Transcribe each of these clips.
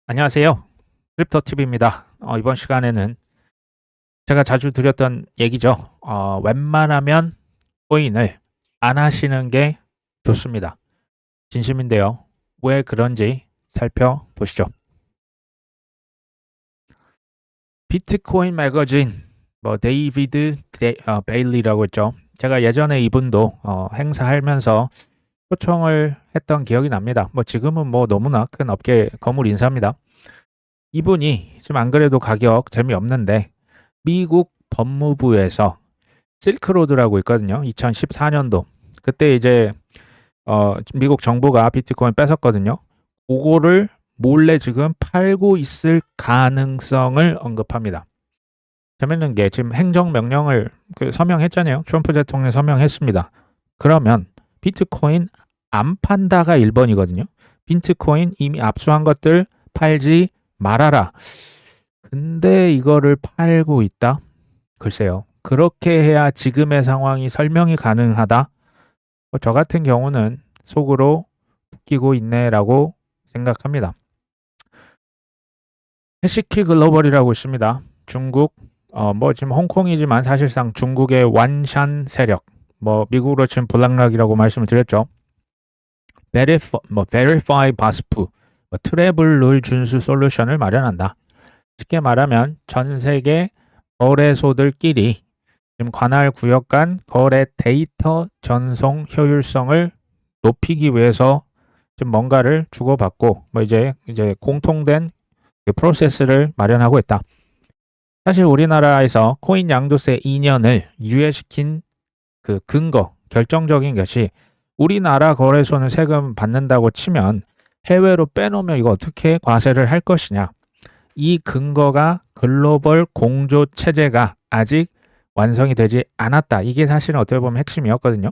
안녕하세요. 크립토TV입니다. 이번 시간에는 제가 자주 드렸던 얘기죠. 웬만하면 코인을 안 하시는 게 좋습니다. 진심인데요. 왜 그런지 살펴보시죠. 비트코인 매거진, 데이비드 베일리라고 했죠. 제가 예전에 이분도 행사하면서 초청을 했던 기억이 납니다. 지금은 너무나 큰 업계 거물 인사입니다. 이분이 지금 안 그래도 가격 재미없는데 미국 법무부에서 실크로드라고 있거든요. 2014년도. 그때 이제 미국 정부가 비트코인 뺏었거든요. 그거를 몰래 지금 팔고 있을 가능성을 언급합니다. 재밌는 게 지금 행정명령을 서명했잖아요. 트럼프 대통령이 서명했습니다. 그러면 비트코인 안 판다가 1번이거든요. 비트코인 이미 압수한 것들 팔지 말아라. 근데 이거를 팔고 있다? 글쎄요. 그렇게 해야 지금의 상황이 설명이 가능하다? 저 같은 경우는 속으로 웃기고 있네라고 생각합니다. 해시키 글로벌이라고 있습니다. 중국, 지금 홍콩이지만 사실상 중국의 완샨 세력, 미국으로 치면 블락락이라고 말씀을 드렸죠. Verify 바스프, 트래블 룰 준수 솔루션을 마련한다. 쉽게 말하면 전 세계 거래소들끼리 지금 관할 구역 간 거래 데이터 전송 효율성을 높이기 위해서 지금 뭔가를 주고받고 이제 공통된 프로세스를 마련하고 있다. 사실 우리나라에서 코인 양도세 2년을 유예시킨 그 근거, 결정적인 것이 우리나라 거래소는 세금 받는다고 치면 해외로 빼놓으면 이거 어떻게 과세를 할 것이냐. 이 근거가 글로벌 공조 체제가 아직 완성이 되지 않았다. 이게 사실은 어떻게 보면 핵심이었거든요.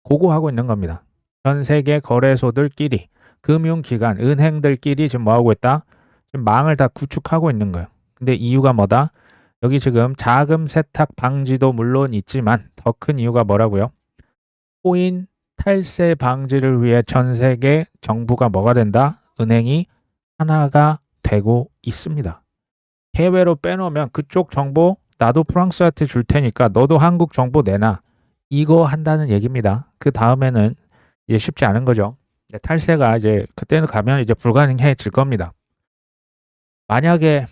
그거 하고 있는 겁니다. 전 세계 거래소들끼리, 금융기관, 은행들끼리 지금 뭐 하고 있다? 지금 망을 다 구축하고 있는 거예요. 근데 이유가 뭐다? 여기 지금 자금 세탁 방지도 물론 있지만 더 큰 이유가 뭐라고요? 코인 탈세 방지를 위해 전 세계 정부가 뭐가 된다? 은행이 하나가 되고 있습니다. 해외로 빼놓으면 그쪽 정보 나도 프랑스한테 줄 테니까 너도 한국 정보 내놔. 이거 한다는 얘기입니다. 그 다음에는 이제 쉽지 않은 거죠. 탈세가 이제 그때는 가면 이제 불가능해질 겁니다. 만약에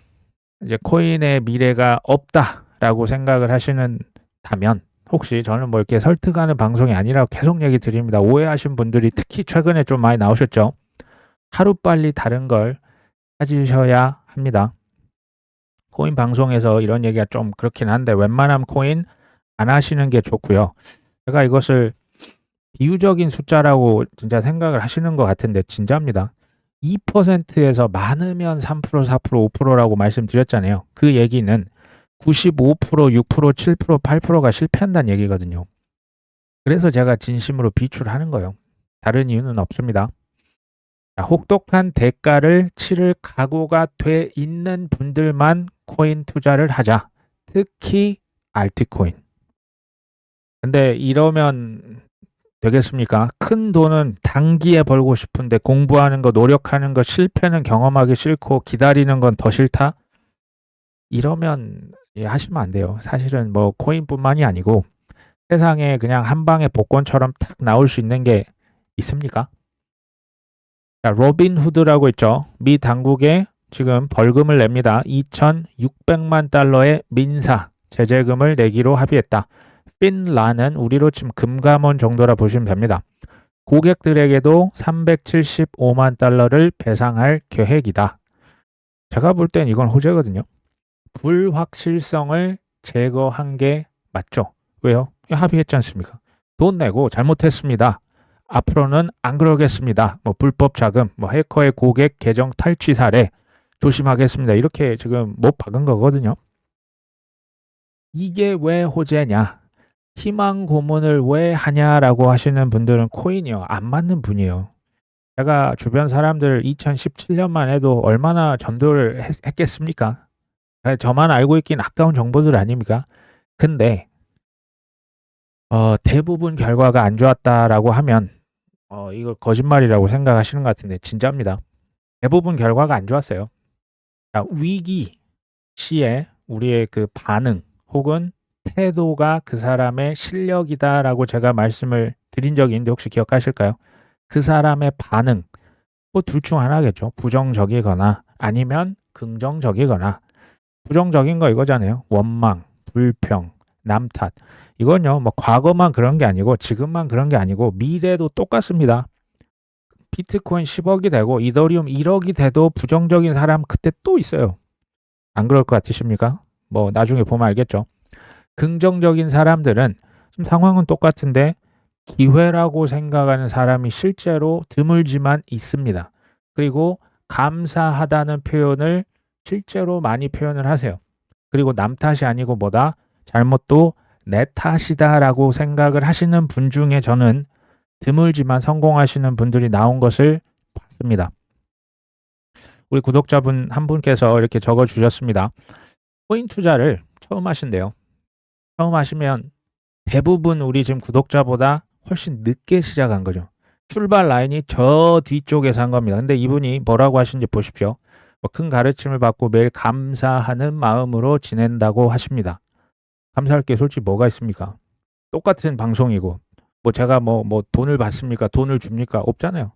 이제 코인의 미래가 없다라고 생각을 하시는다면 혹시 저는 이렇게 설득하는 방송이 아니라고 계속 얘기 드립니다. 오해하신 분들이 특히 최근에 좀 많이 나오셨죠. 하루빨리 다른 걸 찾으셔야 합니다. 코인 방송에서 이런 얘기가 좀 그렇긴 한데 웬만하면 코인 안 하시는 게 좋고요. 제가 이것을 비유적인 숫자라고 진짜 생각을 하시는 것 같은데 진짜입니다. 2%에서 많으면 3%, 4%, 5%라고 말씀드렸잖아요. 그 얘기는 95%, 6%, 7%, 8%가 실패한다는 얘기거든요. 그래서 제가 진심으로 비출하는 거예요. 다른 이유는 없습니다. 혹독한 대가를 치를 각오가 돼 있는 분들만 코인 투자를 하자. 특히 알트코인. 근데 이러면 되겠습니까? 큰 돈은 단기에 벌고 싶은데 공부하는 거, 노력하는 거, 실패는 경험하기 싫고 기다리는 건 더 싫다? 이러면 하시면 안 돼요. 사실은 코인뿐만이 아니고 세상에 그냥 한 방에 복권처럼 탁 나올 수 있는 게 있습니까? 자, 로빈 후드라고 있죠. 미 당국에 지금 벌금을 냅니다. 2,600만 달러의 민사 제재금을 내기로 합의했다. 핀라는 우리로 치면 금감원 정도라 보시면 됩니다. 고객들에게도 375만 달러를 배상할 계획이다. 제가 볼 땐 이건 호재거든요. 불확실성을 제거한 게 맞죠. 왜요? 합의했지 않습니까? 돈 내고 잘못했습니다. 앞으로는 안 그러겠습니다. 불법 자금, 해커의 고객 계정 탈취 사례 조심하겠습니다. 이렇게 지금 못 박은 거거든요. 이게 왜 호재냐? 희망 고문을 왜 하냐라고 하시는 분들은 코인이요. 안 맞는 분이에요. 제가 주변 사람들 2017년만 해도 얼마나 전도를 했겠습니까? 저만 알고 있긴 아까운 정보들 아닙니까? 근데 대부분 결과가 안 좋았다라고 하면 이걸 거짓말이라고 생각하시는 것 같은데 진짜입니다. 대부분 결과가 안 좋았어요. 자, 위기 시에 우리의 그 반응 혹은 태도가 그 사람의 실력이다라고 제가 말씀을 드린 적이 있는데 혹시 기억하실까요? 그 사람의 반응, 뭐 둘 중 하나겠죠. 부정적이거나 아니면 긍정적이거나. 부정적인 거 이거잖아요. 원망, 불평, 남 탓. 이건요, 뭐 과거만 그런 게 아니고 지금만 그런 게 아니고 미래도 똑같습니다. 비트코인 10억이 되고 이더리움 1억이 돼도 부정적인 사람 그때 또 있어요. 안 그럴 것 같으십니까? 뭐 나중에 보면 알겠죠. 긍정적인 사람들은 지금 상황은 똑같은데 기회라고 생각하는 사람이 실제로 드물지만 있습니다. 그리고 감사하다는 표현을 실제로 많이 표현을 하세요. 그리고 남 탓이 아니고 뭐다? 잘못도 내 탓이다라고 생각을 하시는 분 중에 저는 드물지만 성공하시는 분들이 나온 것을 봤습니다. 우리 구독자분 한 분께서 이렇게 적어 주셨습니다. 코인 투자를 처음 하신대요. 처음 하시면 대부분 우리 지금 구독자보다 훨씬 늦게 시작한 거죠. 출발 라인이 저 뒤쪽에서 한 겁니다. 근데 이분이 뭐라고 하시는지 보십시오. 큰 가르침을 받고 매일 감사하는 마음으로 지낸다고 하십니다. 감사할 게 솔직히 뭐가 있습니까? 똑같은 방송이고 뭐 제가 뭐 돈을 받습니까? 돈을 줍니까? 없잖아요.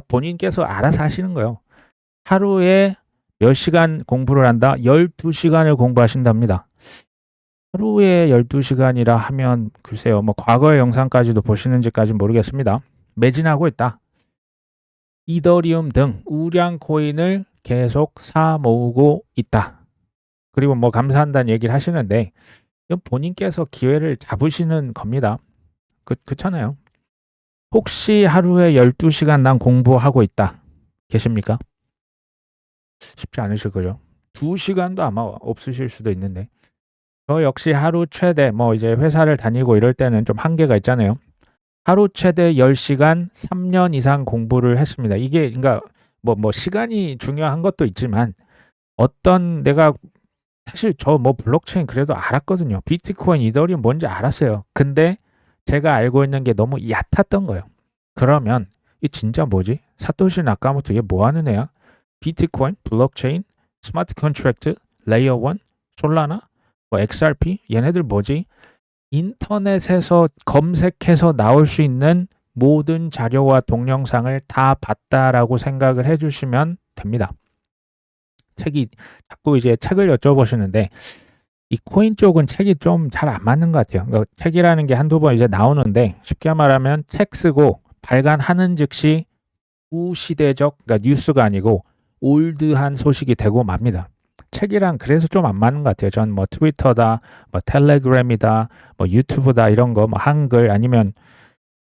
본인께서 알아서 하시는 거예요. 하루에 몇 시간 공부를 한다? 12시간을 공부하신답니다. 하루에 12시간이라 하면 글쎄요. 뭐 과거의 영상까지도 보시는지까지는 모르겠습니다. 매진하고 있다. 이더리움 등 우량 코인을 계속 사 모으고 있다. 그리고 뭐 감사한다는 얘기를 하시는데 본인께서 기회를 잡으시는 겁니다. 그렇잖아요. 혹시 하루에 12시간 난 공부하고 있다. 계십니까? 쉽지 않으실 거죠. 2시간도 아마 없으실 수도 있는데. 저 역시 하루 최대 뭐 이제 회사를 다니고 이럴 때는 좀 한계가 있잖아요. 하루 최대 10시간 3년 이상 공부를 했습니다. 이게 그러니까 뭐 시간이 중요한 것도 있지만 어떤 내가 사실 저 뭐 블록체인 그래도 알았거든요. 비트코인, 이더리움 뭔지 알았어요. 근데 제가 알고 있는 게 너무 얕았던 거예요. 그러면 이 진짜 뭐지? 사토시 나카모토 얘 뭐 하는 애야? 비트코인, 블록체인, 스마트 컨트랙트, 레이어 1, 솔라나, 뭐 XRP 얘네들 뭐지? 인터넷에서 검색해서 나올 수 있는 모든 자료와 동영상을 다 봤다라고 생각을 해주시면 됩니다. 자꾸 이제 책을 여쭤보시는데 이 코인 쪽은 책이 좀 잘 안 맞는 것 같아요. 그러니까 책이라는 게 한두 번 이제 나오는데 쉽게 말하면 책 쓰고 발간하는 즉시 구시대적, 그러니까 뉴스가 아니고 올드한 소식이 되고 맙니다. 책이랑 그래서 좀 안 맞는 것 같아요. 전 뭐 트위터다, 뭐 텔레그램이다, 뭐 유튜브다 이런 거, 뭐 한글 아니면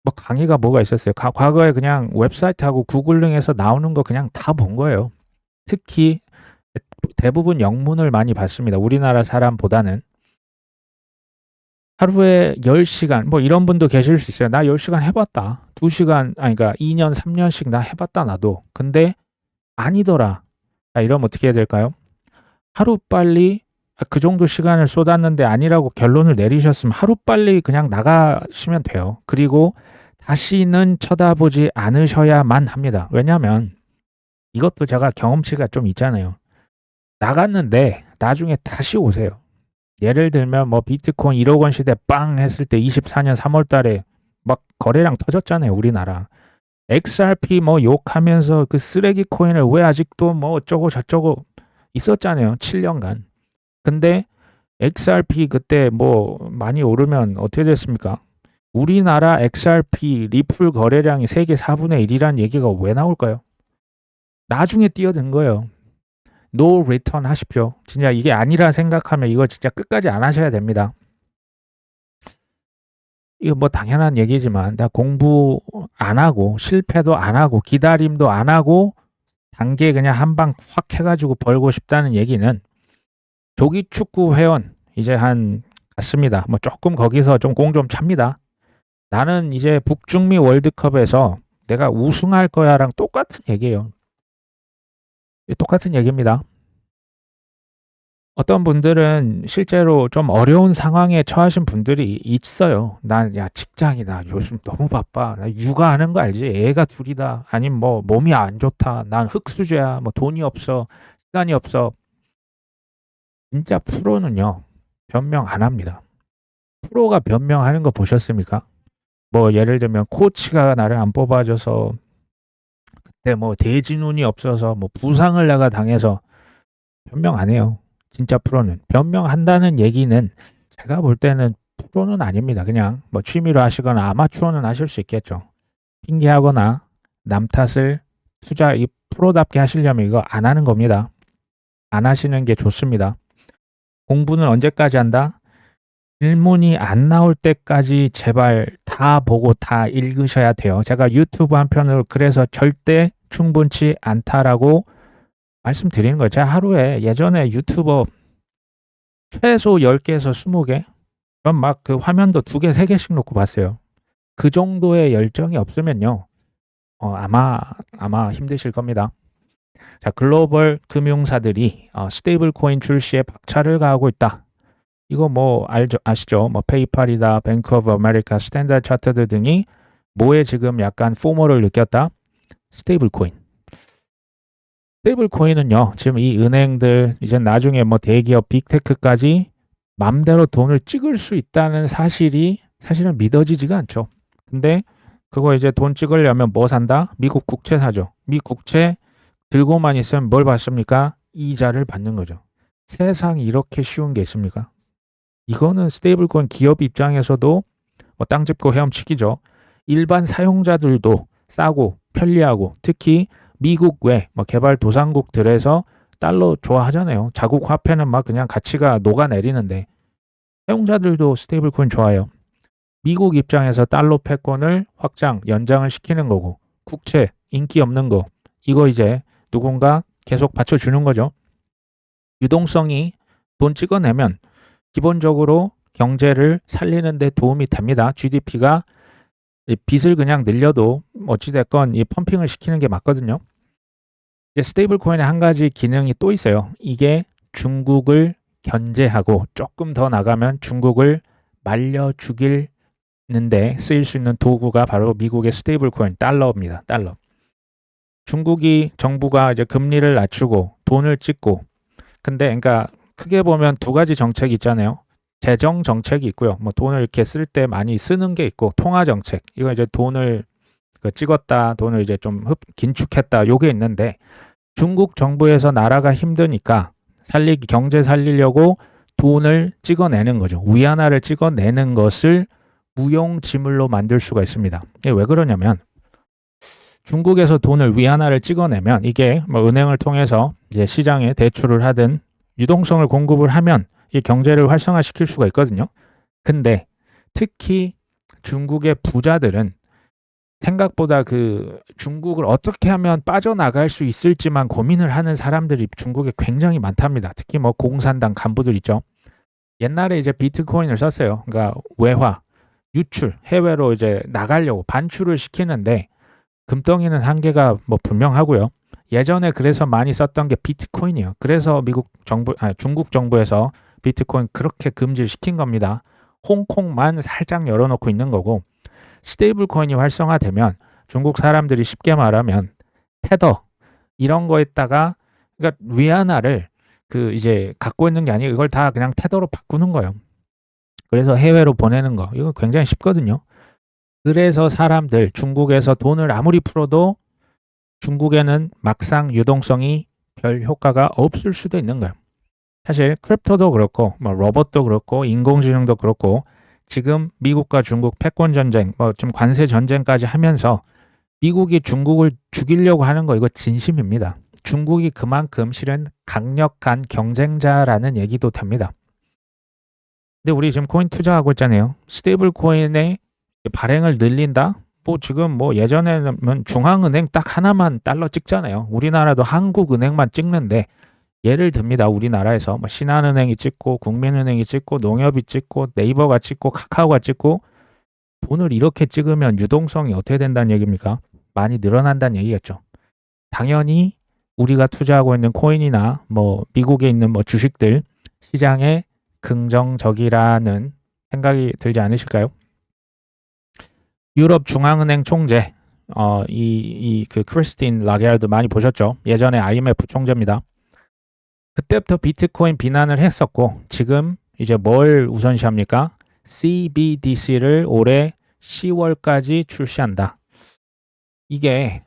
뭐 강의가 뭐가 있었어요. 과거에 그냥 웹사이트하고 구글링해서 나오는 거 그냥 다 본 거예요. 특히 대부분 영문을 많이 봤습니다. 우리나라 사람보다는. 하루에 10시간, 뭐 이런 분도 계실 수 있어요. 나 10시간 해봤다. 2시간, 아니, 그러니까 2년, 3년씩 나 해봤다, 나도. 근데 아니더라. 자, 이러면 어떻게 해야 될까요? 하루빨리 그 정도 시간을 쏟았는데 아니라고 결론을 내리셨으면 하루빨리 그냥 나가시면 돼요. 그리고 다시는 쳐다보지 않으셔야만 합니다. 왜냐하면 이것도 제가 경험치가 좀 있잖아요. 나갔는데 나중에 다시 오세요. 예를 들면 뭐 비트코인 1억 원 시대 빵 했을 때 24년 3월 달에 막 거래량 터졌잖아요, 우리나라. XRP 뭐 욕하면서 그 쓰레기 코인을 왜 아직도 뭐 어쩌고 저쩌고 있었잖아요, 7년간. 근데 XRP 그때 뭐 많이 오르면 어떻게 됐습니까? 우리나라 XRP 리플 거래량이 세계 4분의 1이란 얘기가 왜 나올까요? 나중에 뛰어든 거예요. 노 리턴 하십시오. 진짜 이게 아니라 생각하면 이거 진짜 끝까지 안 하셔야 됩니다. 이거 뭐 당연한 얘기지만 나 공부 안 하고 실패도 안 하고 기다림도 안 하고 단계 그냥 한 방 확 해가지고 벌고 싶다는 얘기는 조기 축구 회원 이제 한 갔습니다. 뭐 조금 거기서 좀 공 좀 찹니다. 나는 이제 북중미 월드컵에서 내가 우승할 거야랑 똑같은 얘기예요. 똑같은 얘기입니다. 어떤 분들은 실제로 좀 어려운 상황에 처하신 분들이 있어요. 난 야 직장이다. 요즘 너무 바빠. 나 육아하는 거 알지? 애가 둘이다. 아니면 뭐 몸이 안 좋다. 난 흙수저야. 뭐 돈이 없어. 시간이 없어. 진짜 프로는요. 변명 안 합니다. 프로가 변명하는 거 보셨습니까? 뭐 예를 들면 코치가 나를 안 뽑아줘서 그때 뭐 대진운이 없어서 뭐 부상을 내가 당해서 변명 안 해요. 진짜 프로는. 변명한다는 얘기는 제가 볼 때는 프로는 아닙니다. 그냥 뭐 취미로 하시거나 아마추어는 하실 수 있겠죠. 핑계하거나 남 탓을 투자 이 프로답게 하시려면 이거 안 하는 겁니다. 안 하시는 게 좋습니다. 공부는 언제까지 한다? 질문이 안 나올 때까지 제발 다 보고 다 읽으셔야 돼요. 제가 유튜브 한 편으로 그래서 절대 충분치 않다라고 말씀드리는 거예요. 제가 하루에 예전에 유튜버 최소 10개에서 20개? 전 막 그 화면도 2개, 3개씩 놓고 봤어요. 그 정도의 열정이 없으면요. 아마 힘드실 겁니다. 자, 글로벌 금융사들이 스테이블 코인 출시에 박차를 가하고 있다. 이거 뭐 아시죠? 뭐 페이팔이다, 뱅크 오브 아메리카, 스탠다드 차터드 등이 뭐에 지금 약간 포모를 느꼈다? 스테이블 코인. 스테이블 코인은요. 지금 이 은행들 이제 나중에 뭐 대기업 빅테크까지 맘대로 돈을 찍을 수 있다는 사실은 믿어지지가 않죠. 근데 그거 이제 돈 찍으려면 뭐 산다? 미국 국채 사죠. 미 국채 들고만 있으면 뭘 받습니까? 이자를 받는 거죠. 세상에 이렇게 쉬운 게 있습니까? 이거는 스테이블 코인 기업 입장에서도 뭐 땅 짚고 헤엄치기죠. 일반 사용자들도 싸고 편리하고 특히 미국 외 뭐 개발도상국들에서 달러 좋아하잖아요. 자국 화폐는 막 그냥 가치가 녹아내리는데 사용자들도 스테이블 코인 좋아해요. 미국 입장에서 달러 패권을 확장, 연장을 시키는 거고 국채 인기 없는 거 이거 이제 누군가 계속 받쳐주는 거죠. 유동성이 돈 찍어내면 기본적으로 경제를 살리는 데 도움이 됩니다. GDP가 빚을 그냥 늘려도 어찌됐건 이 펌핑을 시키는 게 맞거든요. 이제 스테이블 코인의 한 가지 기능이 또 있어요. 이게 중국을 견제하고 조금 더 나가면 중국을 말려 죽이는데 쓰일 수 있는 도구가 바로 미국의 스테이블 코인 달러입니다. 달러. 중국이 정부가 이제 금리를 낮추고 돈을 찍고 근데 그러니까 크게 보면 2가지 정책이 있잖아요. 재정 정책이 있고요. 뭐 돈을 이렇게 쓸 때 많이 쓰는 게 있고 통화 정책. 이거 이제 돈을 찍었다, 돈을 이제 좀 긴축했다. 요게 있는데 중국 정부에서 나라가 힘드니까 경제 살리려고 돈을 찍어내는 거죠. 위안화를 찍어내는 것을 무용지물로 만들 수가 있습니다. 이게 왜 그러냐면 중국에서 돈을 위안화를 찍어내면 이게 뭐 은행을 통해서 이제 시장에 대출을 하든 유동성을 공급을 하면 이 경제를 활성화시킬 수가 있거든요. 근데 특히 중국의 부자들은 생각보다 그 중국을 어떻게 하면 빠져나갈 수 있을지만 고민을 하는 사람들이 중국에 굉장히 많답니다. 특히 뭐 공산당 간부들 있죠. 옛날에 이제 비트코인을 썼어요. 그러니까 외화, 유출, 해외로 이제 나가려고 반출을 시키는데 금덩이는 한계가 뭐 분명하고요. 예전에 그래서 많이 썼던 게 비트코인이에요. 그래서 중국 정부에서 비트코인 그렇게 금지를 시킨 겁니다. 홍콩만 살짝 열어놓고 있는 거고 스테이블 코인이 활성화되면 중국 사람들이 쉽게 말하면 테더 이런 거에다가 그러니까 위안화를 그 이제 갖고 있는 게 아니고 이걸 다 그냥 테더로 바꾸는 거예요. 그래서 해외로 보내는 거 이거 굉장히 쉽거든요. 그래서 사람들 중국에서 돈을 아무리 풀어도 중국에는 막상 유동성이 별 효과가 없을 수도 있는 거예요. 사실 크립토도 그렇고 뭐 로봇도 그렇고 인공지능도 그렇고 지금 미국과 중국 패권 전쟁, 뭐 지금 관세 전쟁까지 하면서 미국이 중국을 죽이려고 하는 거 이거 진심입니다. 중국이 그만큼 실은 강력한 경쟁자라는 얘기도 됩니다. 근데 우리 지금 코인 투자하고 있잖아요. 스테이블 코인의 발행을 늘린다? 뭐 지금 뭐 예전에는 중앙은행 딱 하나만 달러 찍잖아요. 우리나라도 한국은행만 찍는데 예를 듭니다. 우리나라에서 뭐 신한은행이 찍고 국민은행이 찍고 농협이 찍고 네이버가 찍고 카카오가 찍고 돈을 이렇게 찍으면 유동성이 어떻게 된다는 얘기입니까? 많이 늘어난다는 얘기겠죠. 당연히 우리가 투자하고 있는 코인이나 뭐 미국에 있는 뭐 주식들 시장에 긍정적이라는 생각이 들지 않으실까요? 유럽 중앙은행 총재 그 크리스틴 라게르드 많이 보셨죠? 예전에 IMF 총재입니다. 그때부터 비트코인 비난을 했었고 지금 이제 뭘 우선시합니까? CBDC를 올해 10월까지 출시한다. 이게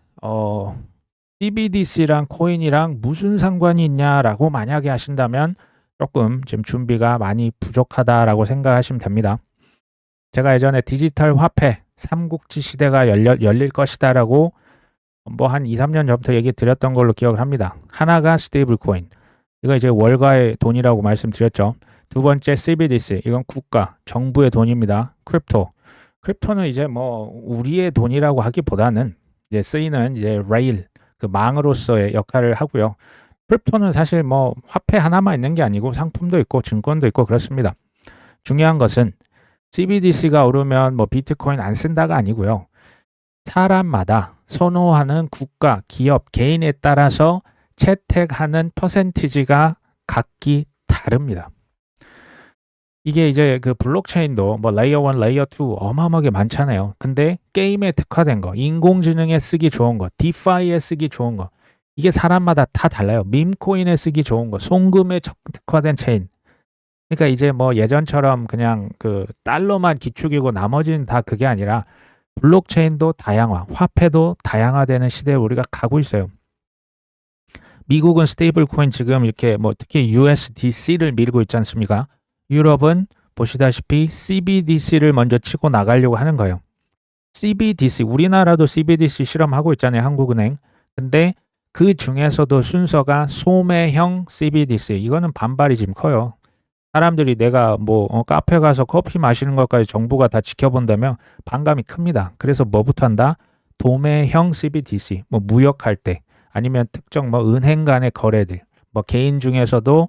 CBDC랑 코인이랑 무슨 상관이 있냐라고 만약에 하신다면 조금 지금 준비가 많이 부족하다라고 생각하시면 됩니다. 제가 예전에 디지털 화폐 삼국지 시대가 열릴 것이다라고 뭐 한 2, 3년 전부터 얘기 드렸던 걸로 기억을 합니다. 하나가 스테이블 코인. 이거 이제 월가의 돈이라고 말씀드렸죠. 두 번째 CBDC. 이건 국가, 정부의 돈입니다. 크립토는 이제 뭐 우리의 돈이라고 하기보다는 이제 쓰이는 이제 레일, 그 망으로서의 역할을 하고요. 크립토는 사실 뭐 화폐 하나만 있는 게 아니고 상품도 있고 증권도 있고 그렇습니다. 중요한 것은 CBDC가 오르면 뭐 비트코인 안 쓴다가 아니고요. 사람마다 선호하는 국가, 기업, 개인에 따라서 채택하는 퍼센티지가 각기 다릅니다. 이게 이제 그 블록체인도 뭐 레이어 1, 레이어 2 어마어마하게 많잖아요. 근데 게임에 특화된 거, 인공지능에 쓰기 좋은 거, 디파이에 쓰기 좋은 거 이게 사람마다 다 달라요. 밈코인에 쓰기 좋은 거, 송금에 특화된 체인. 그러니까 이제 뭐 예전처럼 그냥 그 달러만 기축이고 나머지는 다 그게 아니라 블록체인도 다양화, 화폐도 다양화되는 시대에 우리가 가고 있어요. 미국은 스테이블 코인 지금 이렇게 뭐 특히 USDC를 밀고 있지 않습니까? 유럽은 보시다시피 CBDC를 먼저 치고 나가려고 하는 거예요. CBDC, 우리나라도 CBDC 실험하고 있잖아요. 한국은행. 근데 그 중에서도 순서가 소매형 CBDC. 이거는 반발이 지금 커요. 사람들이 내가 뭐 카페 가서 커피 마시는 것까지 정부가 다 지켜본다면 반감이 큽니다. 그래서 뭐부터 한다? 도매형 CBDC, 뭐 무역할 때 아니면 특정 뭐 은행 간의 거래들, 뭐 개인 중에서도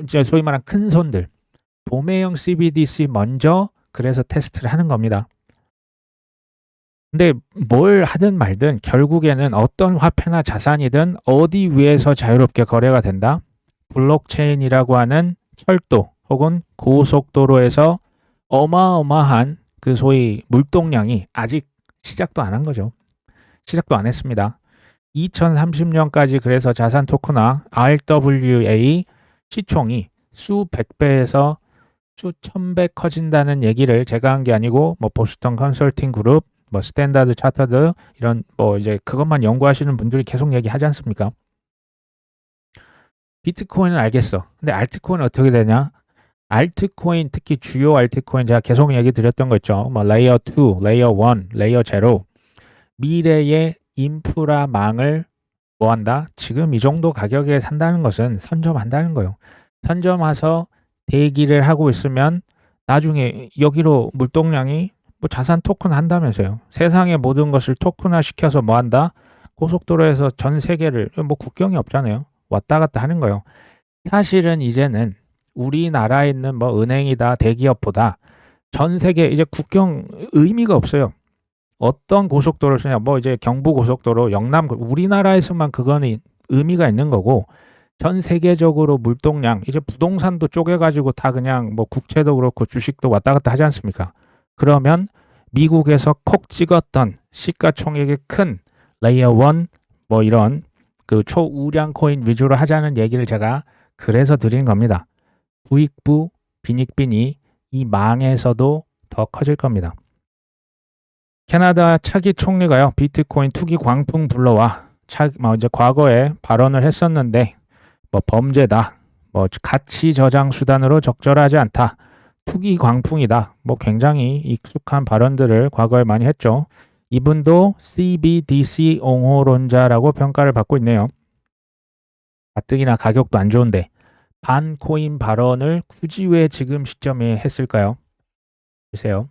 이제 소위 말하는 큰 손들, 도매형 CBDC 먼저 그래서 테스트를 하는 겁니다. 근데 뭘 하든 말든 결국에는 어떤 화폐나 자산이든 어디 위에서 자유롭게 거래가 된다? 블록체인이라고 하는 철도 혹은 고속도로에서 어마어마한 그 소위 물동량이 아직 시작도 안 한 거죠. 시작도 안 했습니다. 2030년까지 그래서 자산 토큰화 RWA 시총이 수백 배에서 수천 배 커진다는 얘기를 제가 한 게 아니고 뭐 보스턴 컨설팅 그룹, 뭐 스탠다드 차터드 이런 뭐 이제 그것만 연구하시는 분들이 계속 얘기하지 않습니까? 비트코인은 알겠어. 근데 알트코인은 어떻게 되냐? 알트코인, 특히 주요 알트코인 제가 계속 얘기 드렸던 거 있죠. 뭐 레이어 2, 레이어 1, 레이어 0. 미래의 인프라망을 뭐 한다? 지금 이 정도 가격에 산다는 것은 선점한다는 거예요. 선점해서 대기를 하고 있으면 나중에 여기로 물동량이 뭐 자산 토큰 한다면서요. 세상의 모든 것을 토큰화 시켜서 뭐 한다? 고속도로에서 전 세계를 뭐 국경이 없잖아요. 왔다 갔다 하는 거예요. 사실은 이제는 우리나라에 있는 뭐 은행이다 대기업보다 전 세계 이제 국경 의미가 없어요. 어떤 고속도로를 쓰냐, 뭐 이제 경부 고속도로, 영남, 우리나라에서만 그거는 의미가 있는 거고 전 세계적으로 물동량, 이제 부동산도 쪼개가지고 다 그냥 뭐 국채도 그렇고 주식도 왔다 갔다 하지 않습니까? 그러면 미국에서 콕 찍었던 시가총액이 큰 레이어 1 뭐 이런 그 초우량 코인 위주로 하자는 얘기를 제가 그래서 드린 겁니다. 부익부 빈익빈이 이 망에서도 더 커질 겁니다. 캐나다 차기 총리가요, 비트코인 투기 광풍 불러와 이제 과거에 발언을 했었는데 뭐 범죄다, 뭐 가치 저장 수단으로 적절하지 않다, 투기 광풍이다, 뭐 굉장히 익숙한 발언들을 과거에 많이 했죠. 이분도 CBDC 옹호론자라고 평가를 받고 있네요. 가뜩이나 가격도 안 좋은데 반코인 발언을 굳이 왜 지금 시점에 했을까요? 보세요.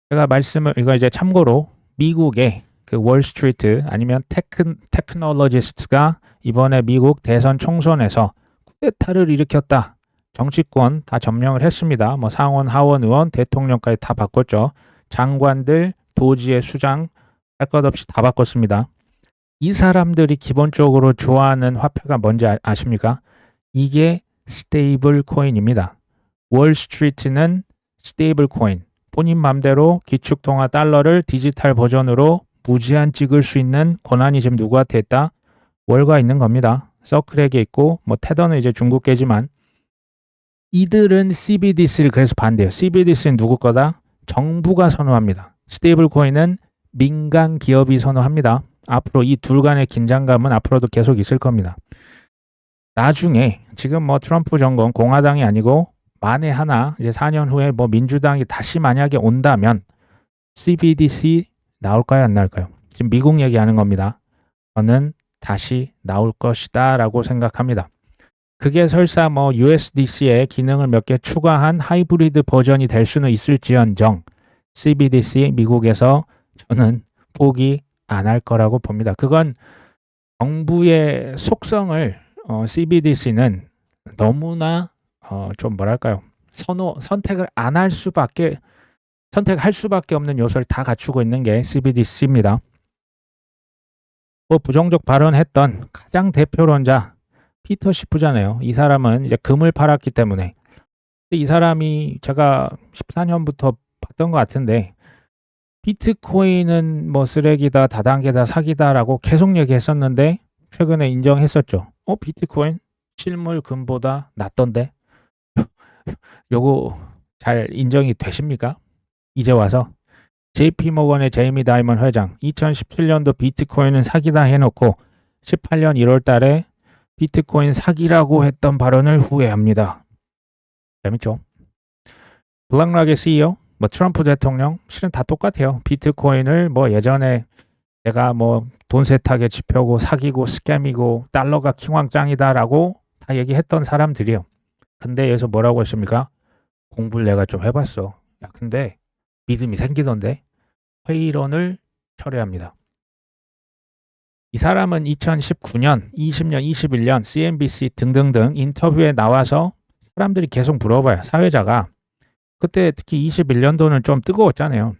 제가 이거 이제 참고로 미국의 그 월스트리트 아니면 테크놀로지스트가 이번에 미국 대선 총선에서 쿠데타를 일으켰다. 정치권 다 점령을 했습니다. 뭐 상원, 하원 의원, 대통령까지 다 바꿨죠. 장관들, 도지의 수장 할 것 없이 다 바꿨습니다. 이 사람들이 기본적으로 좋아하는 화폐가 뭔지 아십니까? 이게 스테이블 코인입니다. 월스트리트는 스테이블 코인, 본인 맘대로 기축통화 달러를 디지털 버전으로 무제한 찍을 수 있는 권한이 지금 누구한테 있다? 월가 있는 겁니다. 서클에게 있고 뭐 테더는 이제 중국계지만 이들은 CBDC를 그래서 반대해요. CBDC는 누구 거다? 정부가 선호합니다. 스테이블 코인은 민간 기업이 선호합니다. 앞으로 이 둘 간의 긴장감은 앞으로도 계속 있을 겁니다. 나중에 지금 뭐 트럼프 정권 공화당이 아니고 만에 하나 이제 4년 후에 뭐 민주당이 다시 만약에 온다면 CBDC 나올까요? 안 나올까요? 지금 미국 얘기하는 겁니다. 저는 다시 나올 것이다 라고 생각합니다. 그게 설사 뭐 USDC에 기능을 몇 개 추가한 하이브리드 버전이 될 수는 있을지언정 CBDC 미국에서 저는 포기 안 할 거라고 봅니다. 그건 정부의 속성을 CBDC는 너무나 좀 뭐랄까요? 선택을 안 할 수밖에 선택할 수밖에 없는 요소를 다 갖추고 있는 게 CBDC입니다. 뭐 부정적 발언했던 가장 대표론자 피터 시프잖아요. 이 사람은 이제 금을 팔았기 때문에 이 사람이 제가 14년부터 봤던 것 같은데 비트코인은 뭐 쓰레기다, 다단계다, 사기다라고 계속 얘기했었는데 최근에 인정했었죠. 비트코인 실물 금보다 낫던데 요거 잘 인정이 되십니까? 이제 와서 JP모건의 제이미 다이먼 회장 2017년도 비트코인은 사기다 해놓고 18년 1월 달에 비트코인 사기라고 했던 발언을 후회합니다. 재밌죠? 블랙락의 CEO, 뭐 트럼프 대통령 실은 다 똑같아요. 비트코인을 뭐 예전에 내가 뭐 돈 세탁의 지표고 사기고 스캠이고 달러가 킹왕짱이다라고 다 얘기했던 사람들이에요. 근데 여기서 뭐라고 했습니까? 공부를 내가 좀 해봤어. 야, 근데 믿음이 생기던데 회의론을 철회합니다. 이 사람은 2019년, 20년, 21년 CNBC 등등등 인터뷰에 나와서 사람들이 계속 물어봐요. 사회자가. 그때 특히 21년도는 좀 뜨거웠잖아요.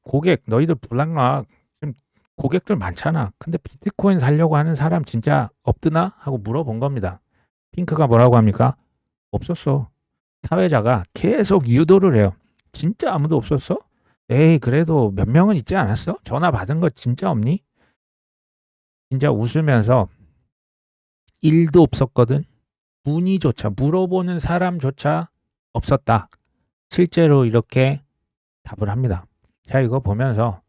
고객, 너희들 블랙락 지금 고객들 많잖아. 근데 비트코인 살려고 하는 사람 진짜 없드나? 하고 물어본 겁니다. 핑크가 뭐라고 합니까? 없었어. 사회자가 계속 유도를 해요. 진짜 아무도 없었어? 에이, 그래도 몇 명은 있지 않았어? 전화 받은 거 진짜 없니? 진짜 웃으면서 일도 없었거든. 문의조차 물어보는 사람조차 없었다. 실제로 이렇게 답을 합니다. 자, 이거 보면서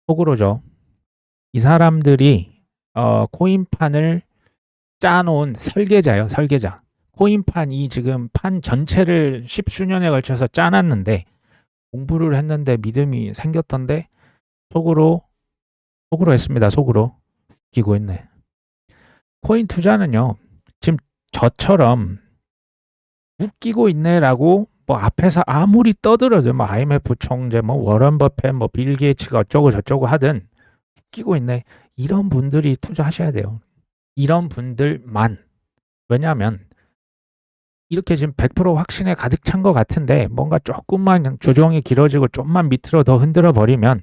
속으로죠. 이 사람들이 코인판을 짜놓은 설계자예요. 설계자. 코인판이 지금 판 전체를 10수년에 걸쳐서 짜놨는데 공부를 했는데 믿음이 생겼던데 속으로 했습니다. 속으로 웃기고 있네. 코인 투자는요. 지금 저처럼 웃기고 있네라고 뭐 앞에서 아무리 떠들어도 뭐 IMF 총재, 뭐 워런 버핏, 뭐 빌 게이츠가 어쩌고 저쩌고 하든 웃기고 있네. 이런 분들이 투자하셔야 돼요. 이런 분들만. 왜냐하면 이렇게 지금 100% 확신에 가득 찬 것 같은데 뭔가 조금만 조정이 길어지고 좀만 밑으로 더 흔들어 버리면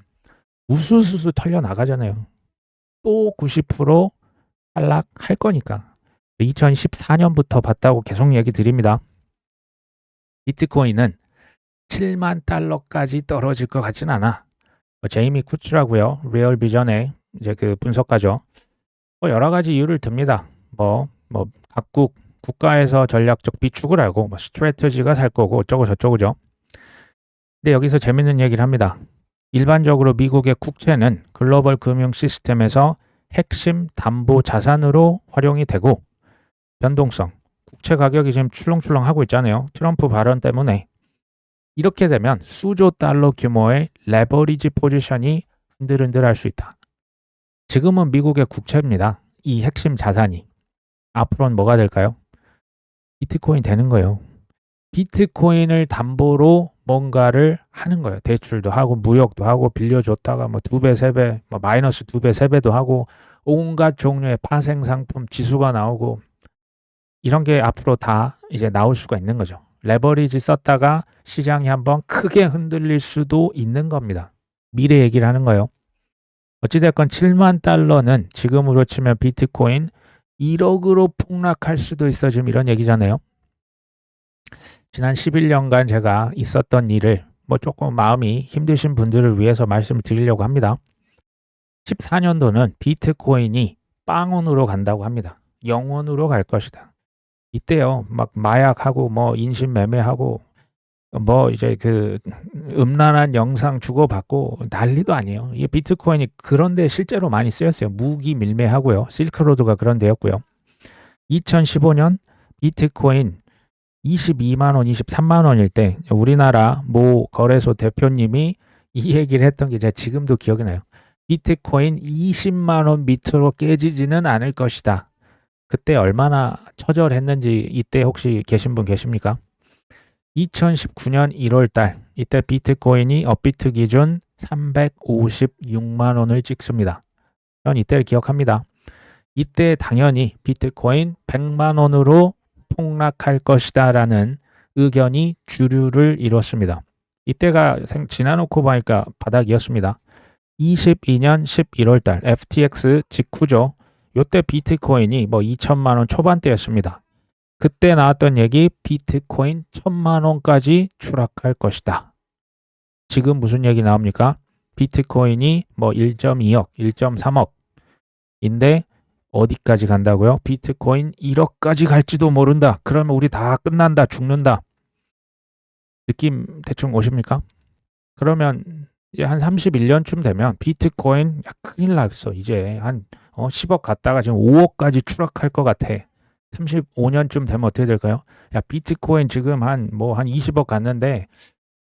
우수수수 털려 나가잖아요. 또 90% 탈락할 거니까. 2014년부터 봤다고 계속 얘기 드립니다. 비트코인은 7만 달러까지 떨어질 것 같진 않아. 제이미 쿠츠라고요. 리얼 비전의 이제 그 분석가죠. 여러 가지 이유를 듭니다. 각국 국가에서 전략적 비축을 알고 스트래티지가 살 거고 어쩌고 저쩌고죠. 근데 여기서 재밌는 얘기를 합니다. 일반적으로 미국의 국채는 글로벌 금융 시스템에서 핵심 담보 자산으로 활용이 되고 변동성, 국채 가격이 지금 출렁출렁 하고 있잖아요. 트럼프 발언 때문에. 이렇게 되면 수조 달러 규모의 레버리지 포지션이 흔들흔들할 수 있다. 지금은 미국의 국채입니다. 이 핵심 자산이. 앞으로는 뭐가 될까요? 비트코인 되는 거예요. 비트코인을 담보로 뭔가를 하는 거예요. 대출도 하고 무역도 하고 빌려줬다가 뭐 2배, 3배, 뭐 마이너스 2배, 3배도 하고 온갖 종류의 파생 상품 지수가 나오고 이런 게 앞으로 다 이제 나올 수가 있는 거죠. 레버리지 썼다가 시장이 한번 크게 흔들릴 수도 있는 겁니다. 미래 얘기를 하는 거예요. 어찌됐건 7만 달러는 지금으로 치면 비트코인 1억으로 폭락할 수도 있어. 지금 이런 얘기잖아요. 지난 11년간 제가 있었던 일을 뭐 조금 마음이 힘드신 분들을 위해서 말씀을 드리려고 합니다. 14년도는 비트코인이 빵원으로 간다고 합니다. 0원으로 갈 것이다. 이때요, 막 마약하고 뭐 인신매매하고 뭐 이제 그 음란한 영상 주고받고 난리도 아니에요. 이게 비트코인이 그런데 실제로 많이 쓰였어요. 무기 밀매하고요. 실크로드가 그런 데였고요. 2015년 비트코인 22만 원, 23만 원일 때 우리나라 모 거래소 대표님이 이 얘기를 했던 게 제가 지금도 기억이 나요. 비트코인 20만 원 밑으로 깨지지는 않을 것이다. 그때 얼마나 처절했는지 이때 혹시 계신 분 계십니까? 2019년 1월 달 이때 비트코인이 업비트 기준 356만 원을 찍습니다. 전 이때를 기억합니다. 이때 당연히 비트코인 100만 원으로 폭락할 것이다 라는 의견이 주류를 이뤘습니다. 이때가 지나놓고 보니까 바닥이었습니다. 22년 11월 달 FTX 직후죠. 이때 비트코인이 뭐 2천만 원 초반대였습니다. 그때 나왔던 얘기 비트코인 1,000만 원까지 추락할 것이다. 지금 무슨 얘기 나옵니까? 비트코인이 뭐 1.2억, 1.3억인데 어디까지 간다고요? 비트코인 1억까지 갈지도 모른다. 그러면 우리 다 끝난다, 죽는다. 느낌 대충 오십니까? 그러면 이제 한 31년쯤 되면 비트코인 야, 큰일 났어. 이제 한 10억 갔다가 지금 5억까지 추락할 것 같아. 35년쯤 되면 어떻게 될까요? 야, 비트코인 지금 한 20억 갔는데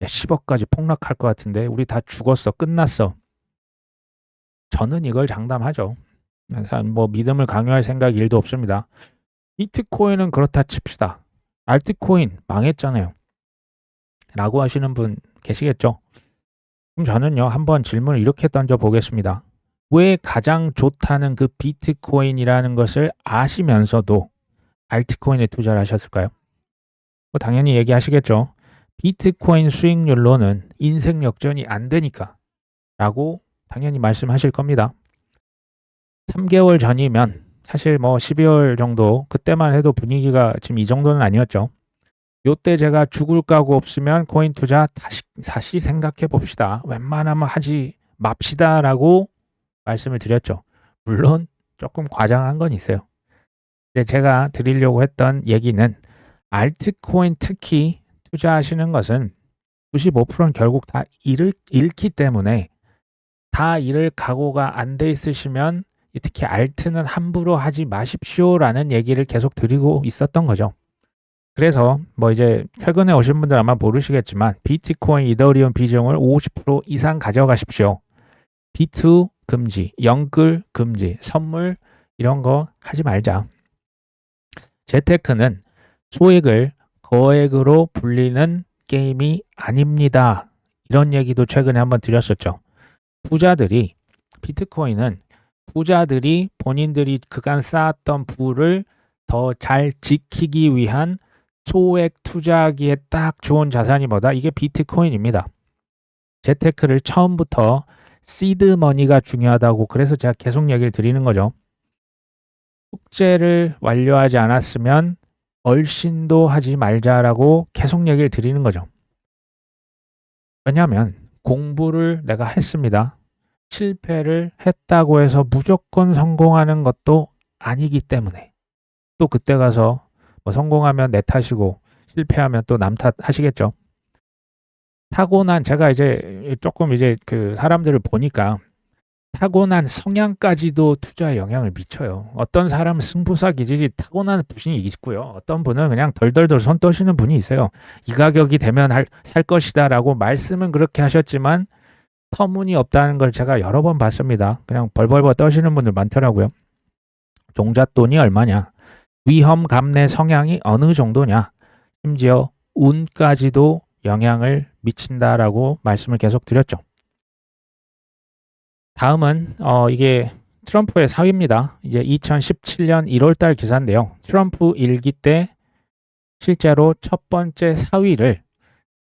야, 10억까지 폭락할 것 같은데 우리 다 죽었어. 끝났어. 저는 이걸 장담하죠. 뭐 믿음을 강요할 생각 일도 없습니다. 비트코인은 그렇다 칩시다. 알트코인 망했잖아요. 라고 하시는 분 계시겠죠? 그럼 저는요, 한번 질문을 이렇게 던져보겠습니다. 왜 가장 좋다는 그 비트코인이라는 것을 아시면서도 알트코인에 투자를 하셨을까요? 뭐 당연히 얘기하시겠죠. 비트코인 수익률로는 인생 역전이 안 되니까 라고 당연히 말씀하실 겁니다. 3개월 전이면 사실 뭐 12월 정도 그때만 해도 분위기가 지금 이 정도는 아니었죠. 요때 제가 죽을 각오 없으면 코인 투자 다시 생각해 봅시다. 웬만하면 하지 맙시다 라고 말씀을 드렸죠. 물론 조금 과장한 건 있어요. 근데 제가 드리려고 했던 얘기는 알트코인 특히 투자하시는 것은 95%는 결국 다 잃기 때문에 다 잃을 각오가 안 돼 있으시면 특히 알트는 함부로 하지 마십시오라는 얘기를 계속 드리고 있었던 거죠. 그래서 뭐 이제 최근에 오신 분들 아마 모르시겠지만 비트코인, 이더리움 비중을 50% 이상 가져가십시오. B2 금지, 영끌 금지, 선물 이런 거 하지 말자. 재테크는 소액을 거액으로 불리는 게임이 아닙니다. 이런 얘기도 최근에 한번 드렸었죠. 비트코인은 부자들이 본인들이 그간 쌓았던 부를 더 잘 지키기 위한 소액 투자하기에 딱 좋은 자산이 뭐다? 이게 비트코인입니다. 재테크를 처음부터 시드머니가 중요하다고 그래서 제가 계속 얘기를 드리는 거죠. 숙제를 완료하지 않았으면 얼씬도 하지 말자라고 계속 얘기를 드리는 거죠. 왜냐하면 공부를 내가 했습니다. 실패를 했다고 해서 무조건 성공하는 것도 아니기 때문에 또 그때 가서 뭐 성공하면 내 탓이고 실패하면 또 남 탓 하시겠죠. 타고난 제가 이제 조금 이제 그 사람들을 보니까 타고난 성향까지도 투자에 영향을 미쳐요. 어떤 사람은 승부사 기질이 타고난 분이 있고요. 어떤 분은 그냥 덜덜덜 손 떠시는 분이 있어요. 이 가격이 되면 살 것이다 라고 말씀은 그렇게 하셨지만 터무니없다는 걸 제가 여러 번 봤습니다. 그냥 벌벌벌 떠시는 분들 많더라고요. 종잣돈이 얼마냐? 위험 감내 성향이 어느 정도냐? 심지어 운까지도 영향을 미친다라고 말씀을 계속 드렸죠. 다음은 이게 트럼프의 사위입니다. 이제 2017년 1월 달 기사인데요. 트럼프 일기 때 실제로 첫 번째 사위를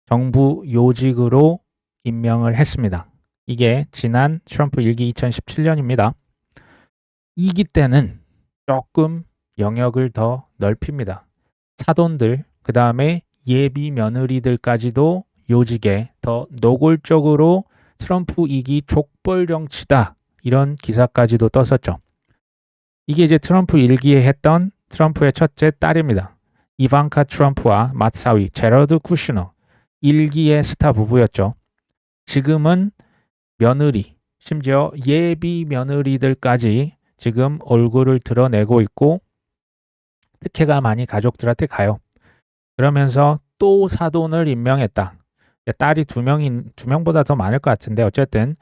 정부 요직으로 임명을 했습니다. 이게 지난 트럼프 일기 2017년입니다. 2기 때는 조금 영역을 더 넓힙니다. 사돈들, 그 다음에 예비 며느리들까지도 요직에 더 노골적으로 트럼프 이기 족벌 정치다. 이런 기사까지도 떴었죠. 이게 이제 트럼프 일기에 했던 트럼프의 첫째 딸입니다. 이방카 트럼프와 맞사위 제러드 쿠슈너. 일기의 스타 부부였죠. 지금은 며느리, 심지어 예비 며느리들까지 지금 얼굴을 드러내고 있고 특혜가 많이 가족들한테 가요. 그러면서 또 사돈을 임명했다. 딸이 두 명보다 더 많을 것 같은데 어쨌든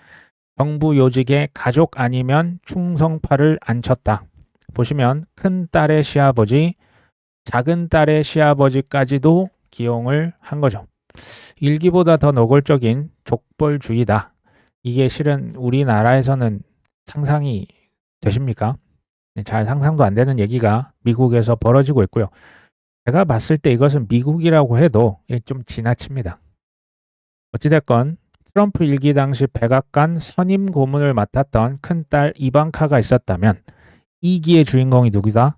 정부 요직에 가족 아니면 충성파를 안 쳤다. 보시면 큰 딸의 시아버지, 작은 딸의 시아버지까지도 기용을 한 거죠. 일기보다 더 노골적인 족벌주의다. 이게 실은 우리나라에서는 상상이 되십니까? 잘 상상도 안 되는 얘기가 미국에서 벌어지고 있고요. 제가 봤을 때 이것은 미국이라고 해도 좀 지나칩니다. 어찌됐건 트럼프 일기 당시 백악관 선임 고문을 맡았던 큰딸 이방카가 있었다면 2기의 주인공이 누구다?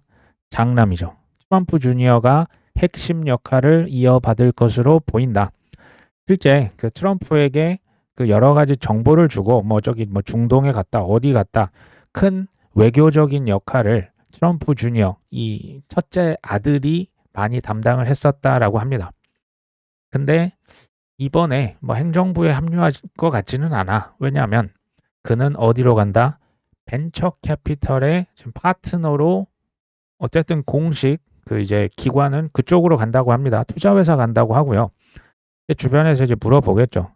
장남이죠. 트럼프 주니어가 핵심 역할을 이어받을 것으로 보인다. 실제 그 트럼프에게 그 여러 가지 정보를 주고 저기 중동에 갔다 어디 갔다 큰 외교적인 역할을 트럼프 주니어 이 첫째 아들이 많이 담당을 했었다라고 합니다. 근데 이번에 행정부에 합류할 것 같지는 않아. 왜냐하면 그는 어디로 간다? 벤처 캐피털의 지금 파트너로 어쨌든 공식 그 이제 기관은 그쪽으로 간다고 합니다. 투자회사 간다고 하고요. 주변에서 이제 물어보겠죠.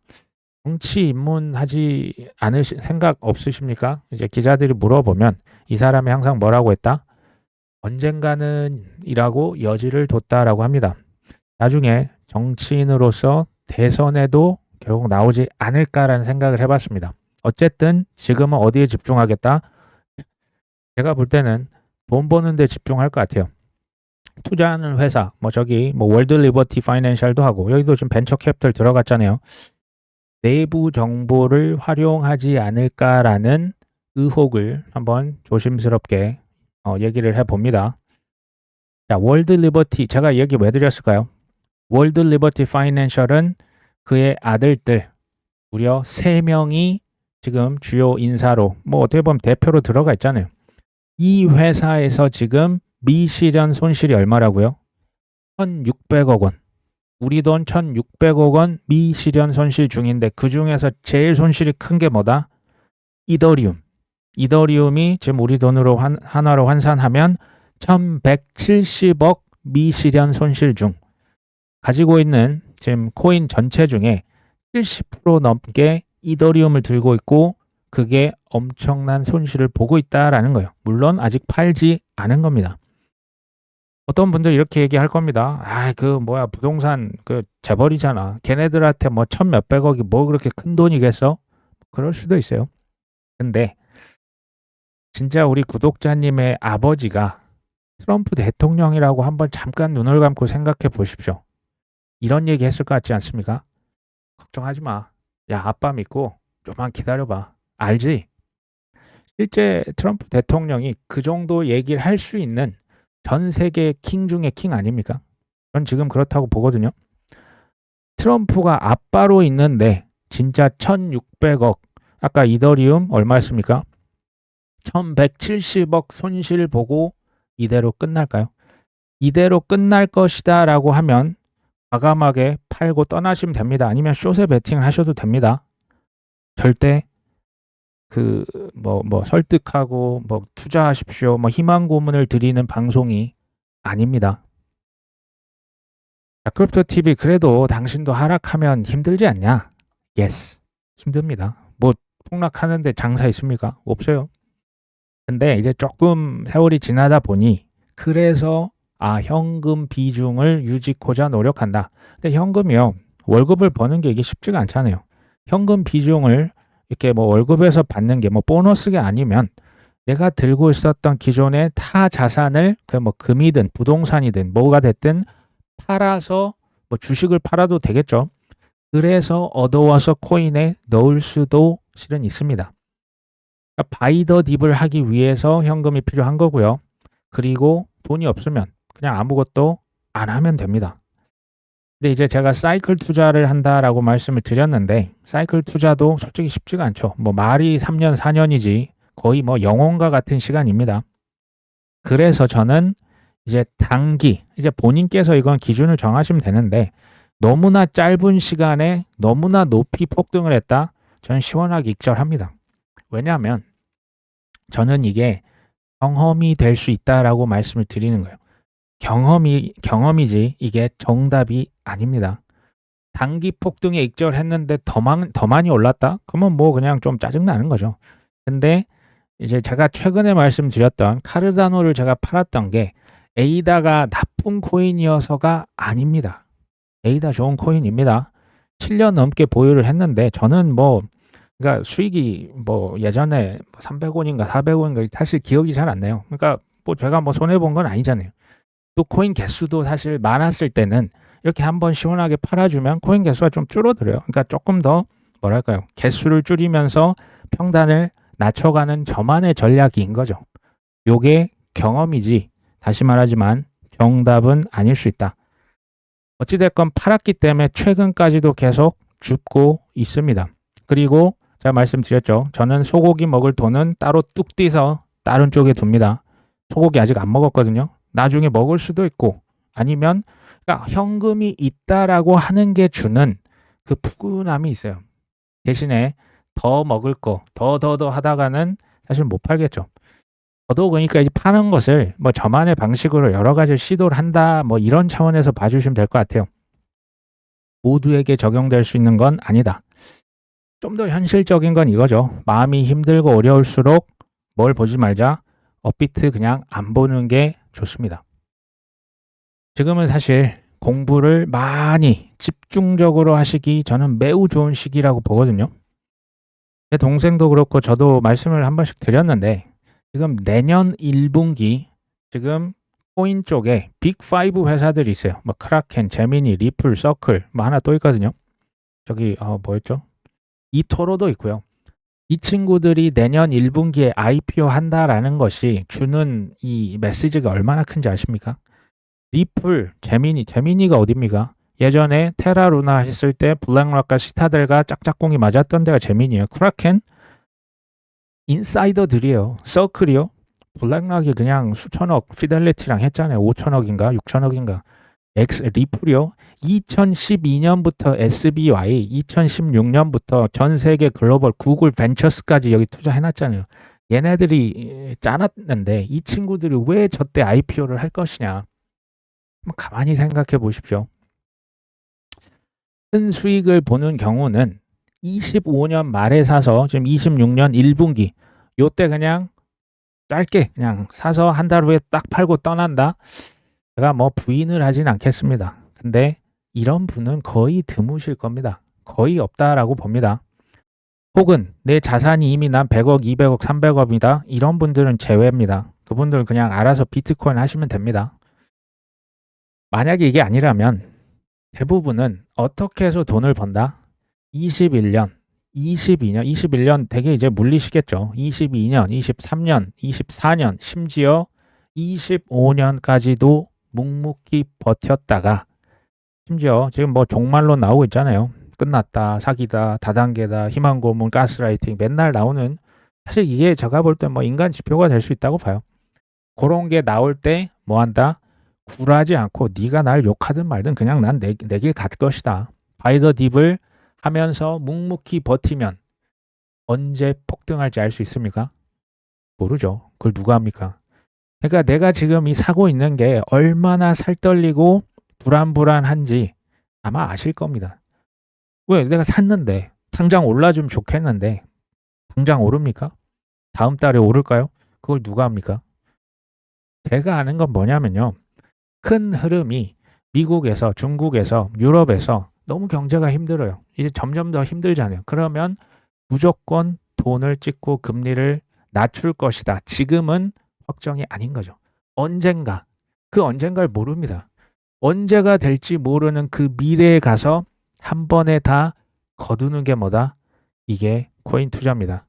정치 입문하지 않으실 생각 없으십니까? 이제 기자들이 물어보면 이 사람이 항상 뭐라고 했다? 언젠가는 이라고 여지를 뒀다라고 합니다. 나중에 정치인으로서 대선에도 결국 나오지 않을까라는 생각을 해봤습니다. 어쨌든 지금은 어디에 집중하겠다? 제가 볼 때는 돈 버는 데 집중할 것 같아요. 투자하는 회사, 월드 리버티 파이낸셜도 하고 여기도 지금 벤처 캐피털 들어갔잖아요. 내부 정보를 활용하지 않을까라는 의혹을 한번 조심스럽게 얘기를 해봅니다. 자, 월드 리버티 제가 얘기 왜 드렸을까요? 월드 리버티 파이낸셜은 그의 아들들 무려 3명이 지금 주요 인사로 어떻게 보면 대표로 들어가 있잖아요. 이 회사에서 지금 미실현 손실이 얼마라고요? 1,600억 원. 우리 돈 1,600억 원 미실현 손실 중인데 그중에서 제일 손실이 큰 게 뭐다? 이더리움. 이더리움이 지금 우리 돈으로 하나로 환산하면 1,170억 미실현 손실 중 가지고 있는 지금 코인 전체 중에 70% 넘게 이더리움을 들고 있고 그게 엄청난 손실을 보고 있다라는 거예요. 물론 아직 팔지 않은 겁니다. 어떤 분들 이렇게 얘기할 겁니다. 부동산 재벌이잖아. 걔네들한테 1,000몇백억이 그렇게 큰 돈이겠어? 그럴 수도 있어요. 근데 진짜 우리 구독자님의 아버지가 트럼프 대통령이라고 한번 잠깐 눈을 감고 생각해 보십시오. 이런 얘기 했을 것 같지 않습니까? 걱정하지 마. 야, 아빠 믿고 좀만 기다려봐. 알지? 실제 트럼프 대통령이 그 정도 얘기를 할 수 있는 전 세계 킹 중에 킹 아닙니까? 전 지금 그렇다고 보거든요. 트럼프가 아빠로 있는데 진짜 1,600억 아까 이더리움 얼마였습니까? 1,170억 손실 보고 이대로 끝날까요? 이대로 끝날 것이다 라고 하면 과감하게 팔고 떠나시면 됩니다. 아니면 숏에 베팅을 하셔도 됩니다. 절대 설득하고 투자하십시오. 희망 고문을 드리는 방송이 아닙니다. 자, 크립토 TV 그래도 당신도 하락하면 힘들지 않냐? Yes. 힘듭니다. 폭락하는데 장사 있습니까? 없어요. 근데 이제 조금 세월이 지나다 보니 그래서 현금 비중을 유지코자 노력한다. 근데 현금이요. 월급을 버는 게 이게 쉽지가 않잖아요. 현금 비중을 이렇게 월급에서 받는 게 보너스가 아니면 내가 들고 있었던 기존의 타 자산을 금이든 부동산이든 뭐가 됐든 팔아서 주식을 팔아도 되겠죠. 그래서 얻어와서 코인에 넣을 수도 실은 있습니다. 그러니까 바이 더 딥을 하기 위해서 현금이 필요한 거고요. 그리고 돈이 없으면 그냥 아무것도 안 하면 됩니다. 근데 이제 제가 사이클 투자를 한다라고 말씀을 드렸는데 사이클 투자도 솔직히 쉽지가 않죠. 뭐 말이 3년, 4년이지 거의 뭐 영혼과 같은 시간입니다. 그래서 저는 이제 단기, 이제 본인께서 이건 기준을 정하시면 되는데 너무나 짧은 시간에 너무나 높이 폭등을 했다? 저는 시원하게 익절합니다. 왜냐하면 저는 이게 경험이 될 수 있다라고 말씀을 드리는 거예요. 경험이지 이게 정답이 아닙니다. 단기 폭등에 익절했는데 더 많이 올랐다? 그러면 뭐 그냥 좀 짜증나는 거죠. 근데 이제 제가 최근에 말씀드렸던 카르다노를 제가 팔았던 게 에이다가 나쁜 코인이어서가 아닙니다. 에이다 좋은 코인입니다. 7년 넘게 보유를 했는데 저는 뭐 그러니까 수익이 뭐 예전에 300원인가 400원인가 사실 기억이 잘 안 나요. 그러니까 뭐 제가 뭐 손해 본 건 아니잖아요. 또 코인 개수도 사실 많았을 때는 이렇게 한번 시원하게 팔아주면 코인 개수가 좀 줄어들어요. 그러니까 조금 더 뭐랄까요? 개수를 줄이면서 평단을 낮춰가는 저만의 전략인 거죠. 요게 경험이지 다시 말하지만 정답은 아닐 수 있다. 어찌됐건 팔았기 때문에 최근까지도 계속 줍고 있습니다. 그리고 제가 말씀드렸죠. 저는 소고기 먹을 돈은 따로 뚝 떼서 다른 쪽에 둡니다. 소고기 아직 안 먹었거든요. 나중에 먹을 수도 있고 아니면 그러니까 현금이 있다라고 하는 게 주는 그 푸근함이 있어요. 대신에 더 먹을 거, 더 하다가는 사실 못 팔겠죠. 저도 그러니까 이제 파는 것을 뭐 저만의 방식으로 여러 가지 시도를 한다, 뭐 이런 차원에서 봐주시면 될 것 같아요. 모두에게 적용될 수 있는 건 아니다. 좀 더 현실적인 건 이거죠. 마음이 힘들고 어려울수록 뭘 보지 말자. 업비트 그냥 안 보는 게 좋습니다. 지금은 사실 공부를 많이 집중적으로 하시기 저는 매우 좋은 시기라고 보거든요. 제 동생도 그렇고 저도 말씀을 한 번씩 드렸는데 지금 내년 1분기 지금 코인 쪽에 빅5 회사들이 있어요. 뭐 크라켄, 제미니, 리플, 서클 뭐 하나 또 있거든요. 저기 뭐였죠? 이토로도 있고요. 이 친구들이 내년 1분기에 IPO 한다라는 것이 주는 이 메시지가 얼마나 큰지 아십니까? 리플, 제미니가 어딥니까? 예전에 테라루나 했을 때 블랙락과 시타델과 짝짝꿍이 맞았던 데가 제미니예요. 크라켄 인사이더들이에요. 서클이요. 블랙락이 그냥 수천억 피델리티랑 했잖아요. 5천억인가 6천억인가. 리플이요. 2012년부터 SBY, 2016년부터 전 세계 글로벌 구글 벤처스까지 여기 투자해놨잖아요. 얘네들이 짜놨는데 이 친구들이 왜 저때 IPO를 할 것이냐. 가만히 생각해 보십시오. 큰 수익을 보는 경우는 25년 말에 사서 지금 26년 1분기 요때 그냥 짧게 그냥 사서 한 달 후에 딱 팔고 떠난다. 제가 뭐 부인을 하진 않겠습니다. 근데 이런 분은 거의 드무실 겁니다. 거의 없다라고 봅니다. 혹은 내 자산이 이미 난 100억, 200억, 300억이다. 이런 분들은 제외입니다. 그분들 그냥 알아서 비트코인 하시면 됩니다. 만약에 이게 아니라면 대부분은 어떻게 해서 돈을 번다? 21년, 22년, 21년 되게 이제 물리시겠죠. 22년, 23년, 24년, 심지어 25년까지도 묵묵히 버텼다가 심지어 지금 뭐 종말론 나오고 있잖아요. 끝났다, 사기다, 다단계다, 희망고문, 가스라이팅 맨날 나오는 사실 이게 제가 볼 때 뭐 인간 지표가 될 수 있다고 봐요. 그런 게 나올 때 뭐 한다? 굴하지 않고 네가 날 욕하든 말든 그냥 난 내 길 갈 것이다. 바이더 딥을 하면서 묵묵히 버티면 언제 폭등할지 알 수 있습니까? 모르죠. 그걸 누가 합니까? 그러니까 내가 지금 이 사고 있는 게 얼마나 살떨리고 불안한지 아마 아실 겁니다. 왜? 내가 샀는데 당장 올라주면 좋겠는데 당장 오릅니까? 다음 달에 오를까요? 그걸 누가 합니까? 제가 아는 건 뭐냐면요. 큰 흐름이 미국에서, 중국에서, 유럽에서 너무 경제가 힘들어요. 이제 점점 더 힘들잖아요. 그러면 무조건 돈을 찍고 금리를 낮출 것이다. 지금은 확정이 아닌 거죠. 언젠가, 그 언젠가를 모릅니다. 언제가 될지 모르는 그 미래에 가서 한 번에 다 거두는 게 뭐다? 이게 코인 투자입니다.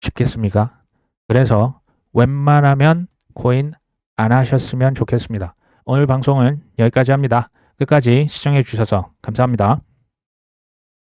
쉽겠습니까? 그래서 웬만하면 코인 안 하셨으면 좋겠습니다. 오늘 방송은 여기까지 합니다. 끝까지 시청해 주셔서 감사합니다.